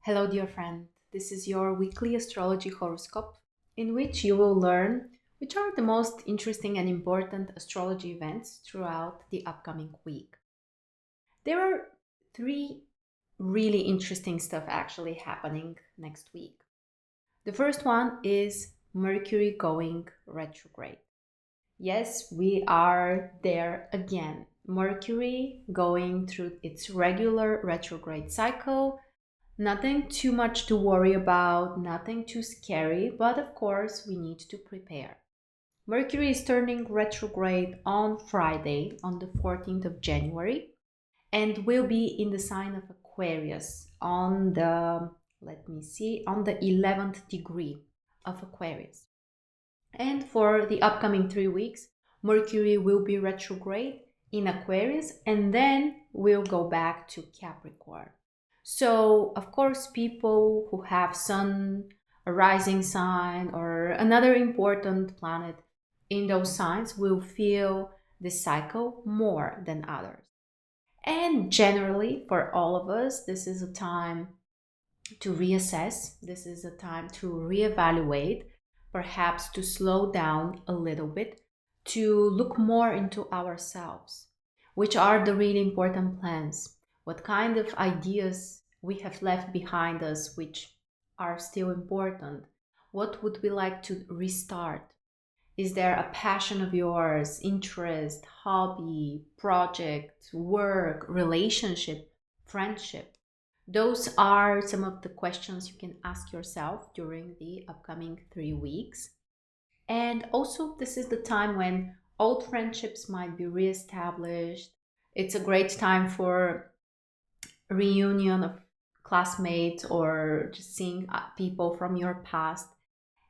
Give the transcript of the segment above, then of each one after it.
Hello, dear friend. This is your weekly astrology horoscope, in which you will learn which are the most interesting and important astrology events throughout the upcoming week. There are three really interesting stuff actually happening next week. The first one is Mercury going retrograde. Yes, we are there again. Mercury going through its regular retrograde cycle. Nothing too much to worry about, nothing too scary, but of course we need to prepare. Mercury is turning retrograde on Friday, on the 14th of January, and will be in the sign of Aquarius on the 11th degree of Aquarius. And for the upcoming 3 weeks, Mercury will be retrograde in Aquarius and then will go back to Capricorn. So, of course, people who have Sun, a rising sign, or another important planet in those signs will feel this cycle more than others. And generally, for all of us, this is a time to reassess, this is a time to reevaluate, perhaps to slow down a little bit, to look more into ourselves. Which are the really important plans? What kind of ideas we have left behind us which are still important? What would we like to restart? Is there a passion of yours, interest, hobby, project, work, relationship, friendship? Those are some of the questions you can ask yourself during the upcoming 3 weeks. And also, this is the time when old friendships might be reestablished. It's a great time for reunion of classmates or just seeing people from your past,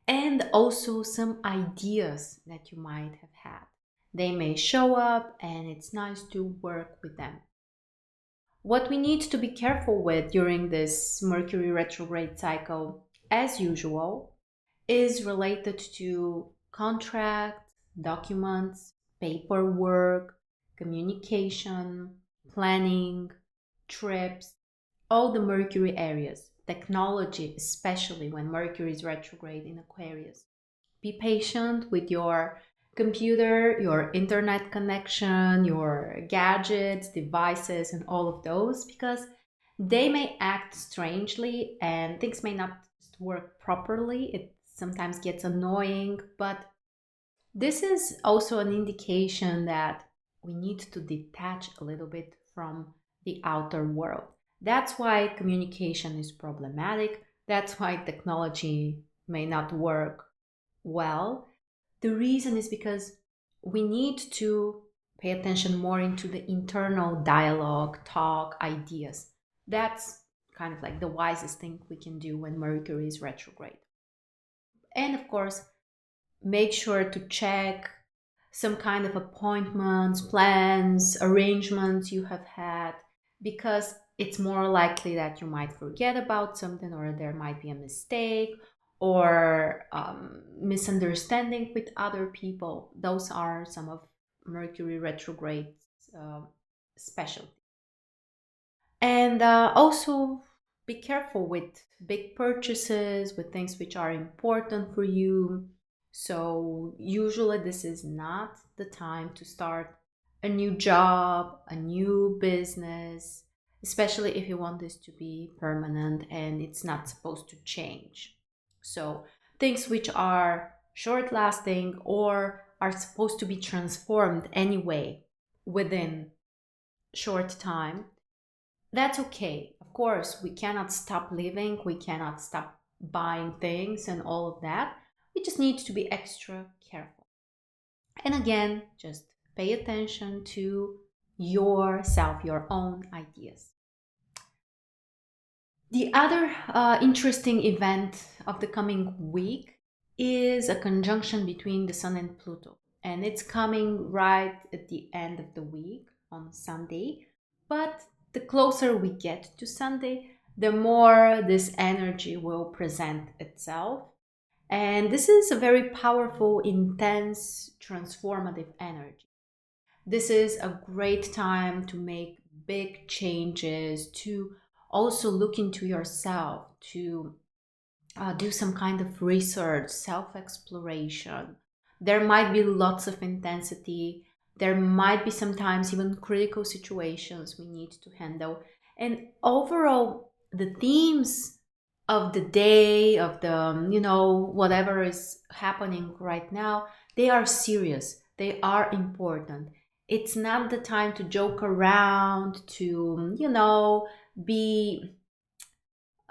and also some ideas that you might have had. They may show up, and it's nice to work with them. What we need to be careful with during this Mercury retrograde cycle, as usual, is related to contracts, documents, paperwork, communication, planning, trips, all the Mercury areas, technology, especially when Mercury is retrograde in Aquarius. Be patient with your computer, your internet connection, your gadgets, devices, and all of those, because they may act strangely and things may not work properly. It sometimes gets annoying, but this is also an indication that we need to detach a little bit from the outer world. That's why communication is problematic. That's why technology may not work well. The reason is because we need to pay attention more into the internal dialogue, talk, ideas. That's kind of like the wisest thing we can do when Mercury is retrograde. And of course, make sure to check some kind of appointments, plans, arrangements you have had, because it's more likely that you might forget about something, or there might be a mistake, or misunderstanding with other people. Those are some of Mercury retrograde's specialty. And also be careful with big purchases, with things which are important for you. So, usually, this is not the time to start a new job, a new business, especially if you want this to be permanent and it's not supposed to change. So, things which are short lasting or are supposed to be transformed anyway within short time, that's okay. Of course, we cannot stop living, we cannot stop buying things and all of that. We just need to be extra careful. And again, just pay attention to yourself, your own ideas. The other interesting event of the coming week is a conjunction between the Sun and Pluto. And it's coming right at the end of the week on Sunday. But the closer we get to Sunday, the more this energy will present itself. And this is a very powerful, intense, transformative energy. This is a great time to make big changes, to also look into yourself, to do some kind of research, self-exploration. There might be lots of intensity. There might be sometimes even critical situations we need to handle. And overall, the themes of the day, of the, whatever is happening right now, they are serious. They are important. It's not the time to joke around, to, be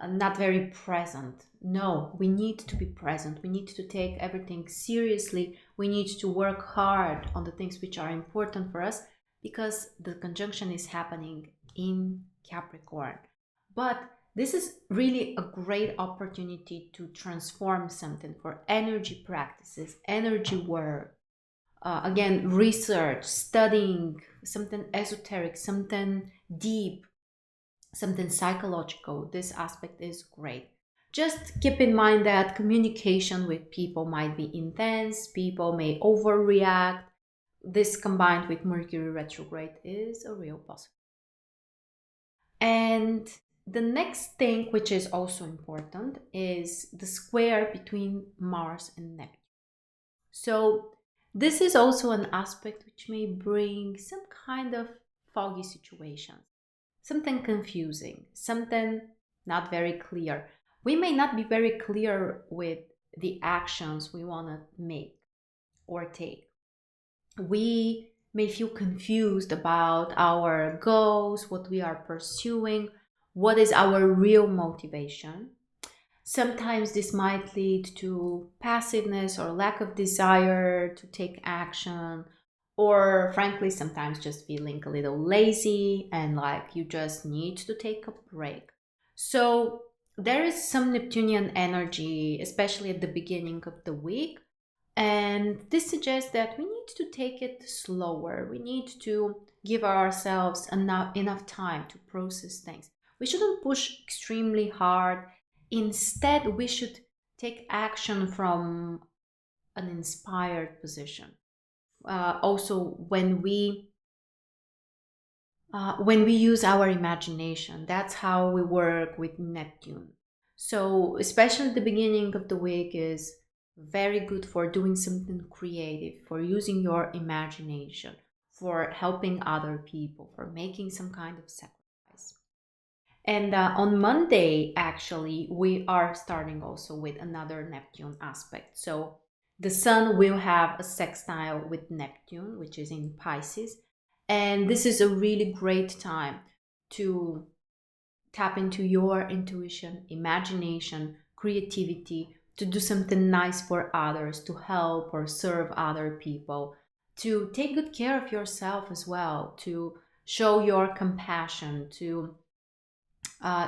not very present. No, we need to be present. We need to take everything seriously. We need to work hard on the things which are important for us, because the conjunction is happening in Capricorn. But this is really a great opportunity to transform something, for energy practices, energy work. Again, research, studying something esoteric, something deep, something psychological. This aspect is great. Just keep in mind that communication with people might be intense, people may overreact. This combined with Mercury retrograde is a real possibility. And the next thing, which is also important, is the square between Mars and Neptune. So this is also an aspect which may bring some kind of foggy situations, something confusing, something not very clear. We may not be very clear with the actions we want to make or take. We may feel confused about our goals, what we are pursuing, what is our real motivation. Sometimes this might lead to passiveness or lack of desire to take action, or frankly, sometimes just feeling a little lazy and like you just need to take a break. So there is some Neptunian energy, especially at the beginning of the week. And this suggests that we need to take it slower. We need to give ourselves enough time to process things. We shouldn't push extremely hard. Instead, we should take action from an inspired position. Also, when we use our imagination, that's how we work with Neptune. So, especially the beginning of the week is very good for doing something creative, for using your imagination, for helping other people, for making some kind of sacrifice. And on Monday, actually, we are starting also with another Neptune aspect. So the Sun will have a sextile with Neptune, which is in Pisces. And this is a really great time to tap into your intuition, imagination, creativity, to do something nice for others, to help or serve other people, to take good care of yourself as well, to show your compassion, to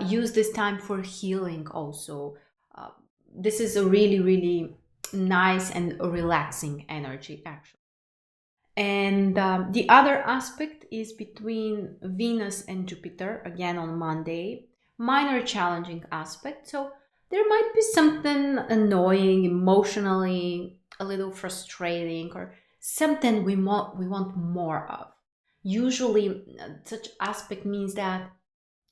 use this time for healing also. Uh, this is a really, really nice and relaxing energy, actually. And the other aspect is between Venus and Jupiter, again on Monday. Minor challenging aspect. So there might be something annoying, emotionally, a little frustrating, or something we want more of. Usually, such aspect means that,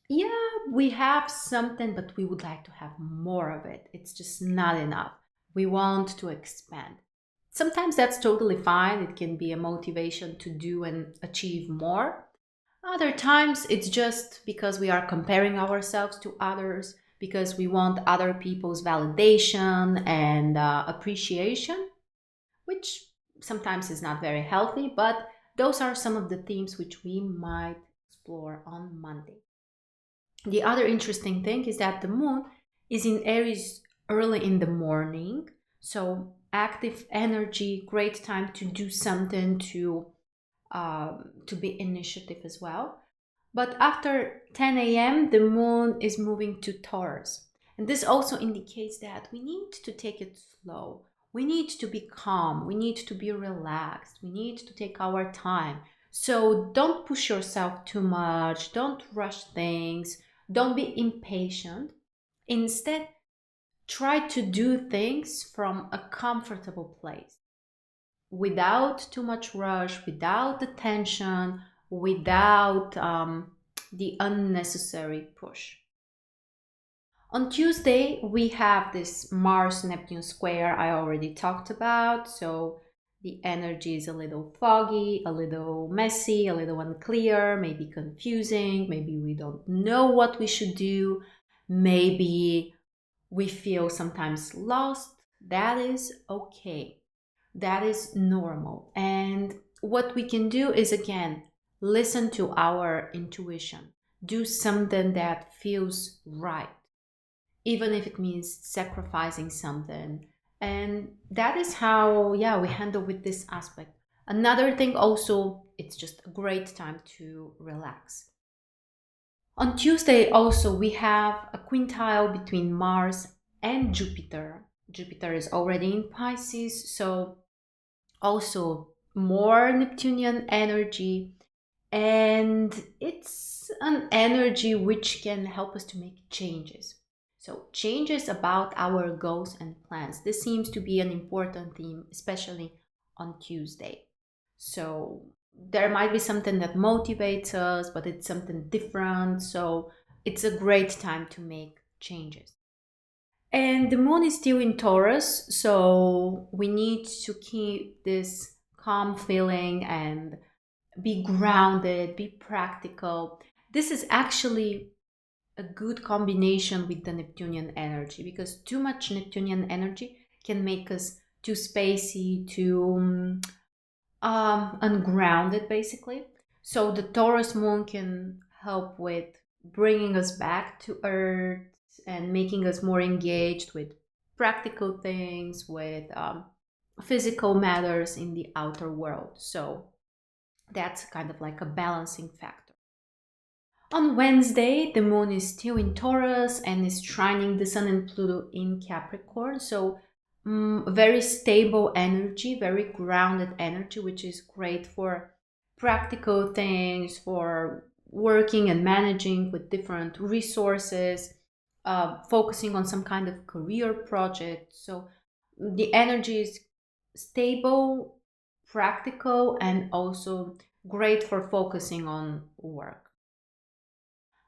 yeah, we have something, but we would like to have more of it. It's just not enough. We want to expand. Sometimes that's totally fine. It can be a motivation to do and achieve more. Other times it's just because we are comparing ourselves to others, because we want other people's validation and appreciation, which sometimes is not very healthy, but those are some of the themes which we might explore on Monday. The other interesting thing is that the moon is in Aries early in the morning, so active energy, great time to do something, to be initiative as well. But after 10 a.m., the moon is moving to Taurus. And this also indicates that we need to take it slow. We need to be calm. We need to be relaxed. We need to take our time. So don't push yourself too much. Don't rush things. Don't be impatient. Instead, try to do things from a comfortable place, without too much rush, without the tension, without the unnecessary push. On Tuesday, we have this Mars-Neptune square I already talked about. So the energy is a little foggy, a little messy, a little unclear, maybe confusing. Maybe we don't know what we should do. Maybe we feel sometimes lost. That is okay. That is normal. And what we can do is, again, listen to our intuition. Do something that feels right, even if it means sacrificing something. And that is how, yeah, we handle with this aspect. Another thing also, it's just a great time to relax. On Tuesday also we have a quintile between Mars and Jupiter. Jupiter is already in Pisces, so also more Neptunian energy, and it's an energy which can help us to make changes. So changes about our goals and plans. This seems to be an important theme, especially on Tuesday. So there might be something that motivates us, but it's something different. So it's a great time to make changes. And the moon is still in Taurus, so we need to keep this calm feeling and be grounded, be practical. This is actually a good combination with the Neptunian energy, because too much Neptunian energy can make us too spacey, too ungrounded, basically. So the Taurus moon can help with bringing us back to earth and making us more engaged with practical things, with physical matters in the outer world. So that's kind of like a balancing factor. On Wednesday, the moon is still in Taurus and is trining the sun and Pluto in Capricorn. So very stable energy, very grounded energy, which is great for practical things, for working and managing with different resources, focusing on some kind of career project. So the energy is stable, practical, and also great for focusing on work.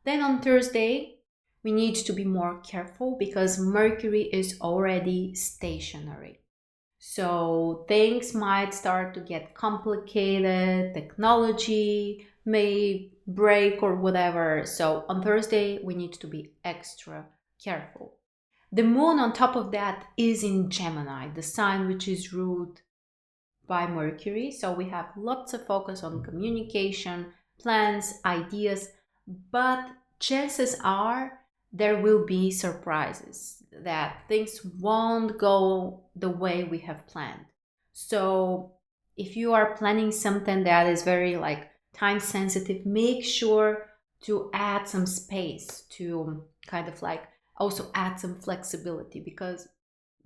Then on Thursday, we need to be more careful because Mercury is already stationary. So things might start to get complicated, technology may break or whatever. So on Thursday, we need to be extra careful. The moon, on top of that, is in Gemini, the sign which is ruled by Mercury. So we have lots of focus on communication, plans, ideas, but chances are there will be surprises, that things won't go the way we have planned. So if you are planning something that is very like time sensitive, make sure to add some space, to kind of like also add some flexibility, because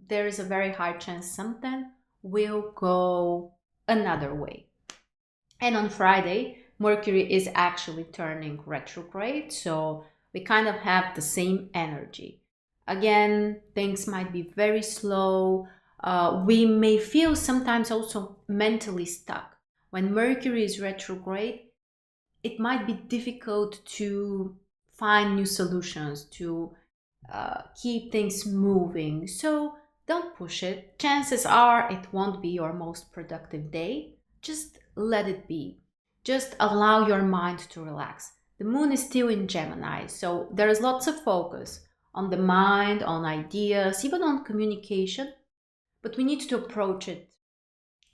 there is a very high chance something will go another way. And on Friday, Mercury is actually turning retrograde, so we kind of have the same energy. Again, things might be very slow. We may feel sometimes also mentally stuck. When Mercury is retrograde, it might be difficult to find new solutions, to keep things moving. So don't push it. Chances are it won't be your most productive day. Just let it be. Just allow your mind to relax. The moon is still in Gemini, so there is lots of focus on the mind, on ideas, even on communication, but we need to approach it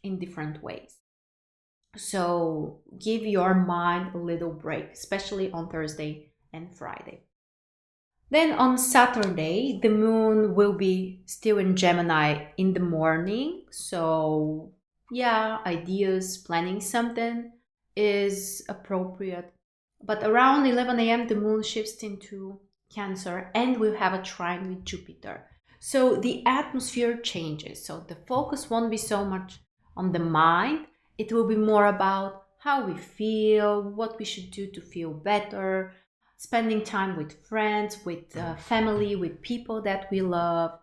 in different ways. So give your mind a little break, especially on Thursday and Friday. Then on Saturday, the moon will be still in Gemini in the morning. So, yeah, ideas, planning something is appropriate. But around 11 a.m., the moon shifts into Cancer and we'll have a trine with Jupiter. So the atmosphere changes. So the focus won't be so much on the mind, it will be more about how we feel, what we should do to feel better, spending time with friends, with family, with people that we love,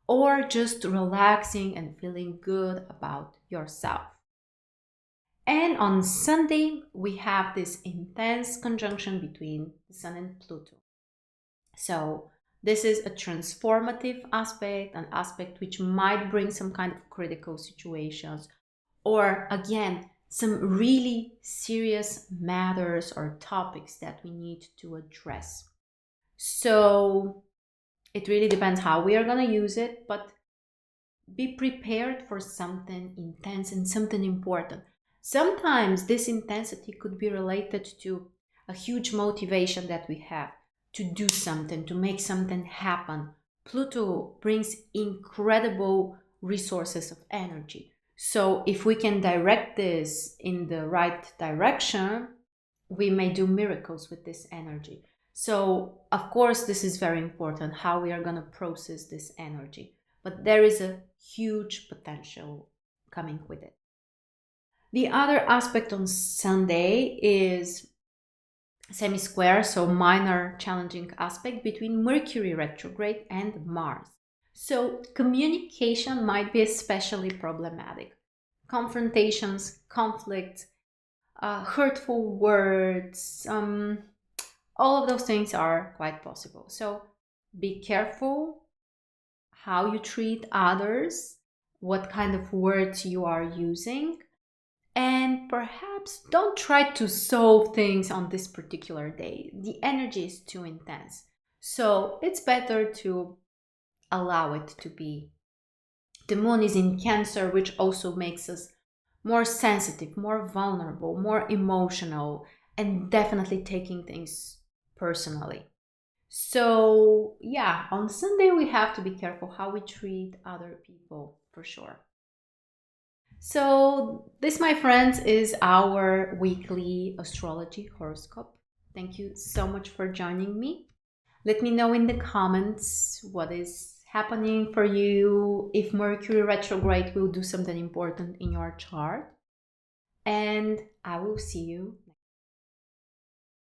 or just relaxing and feeling good about yourself. And on Sunday, we have this intense conjunction between the Sun and Pluto. So This is a transformative aspect, an aspect which might bring some kind of critical situations, or again, some really serious matters or topics that we need to address. So it really depends how we are going to use it, but be prepared for something intense and something important. Sometimes this intensity could be related to a huge motivation that we have to do something, to make something happen. Pluto brings incredible resources of energy. So if we can direct this in the right direction, we may do miracles with this energy. So of course, this is very important, how we are going to process this energy. But there is a huge potential coming with it. The other aspect on Sunday is semi-square, so minor challenging aspect between Mercury retrograde and Mars. So communication might be especially problematic. Confrontations, conflicts, hurtful words, all of those things are quite possible. So be careful how you treat others, what kind of words you are using, and perhaps don't try to solve things on this particular day. The energy is too intense. So it's better to allow it to be. The moon is in Cancer, which also makes us more sensitive, more vulnerable, more emotional, and definitely taking things personally. So yeah, on Sunday we have to be careful how we treat other people, for sure. So this, my friends, is our weekly astrology horoscope. Thank you so much for joining me. Let me know in the comments what is happening for you, if Mercury retrograde will do something important in your chart. And I will see you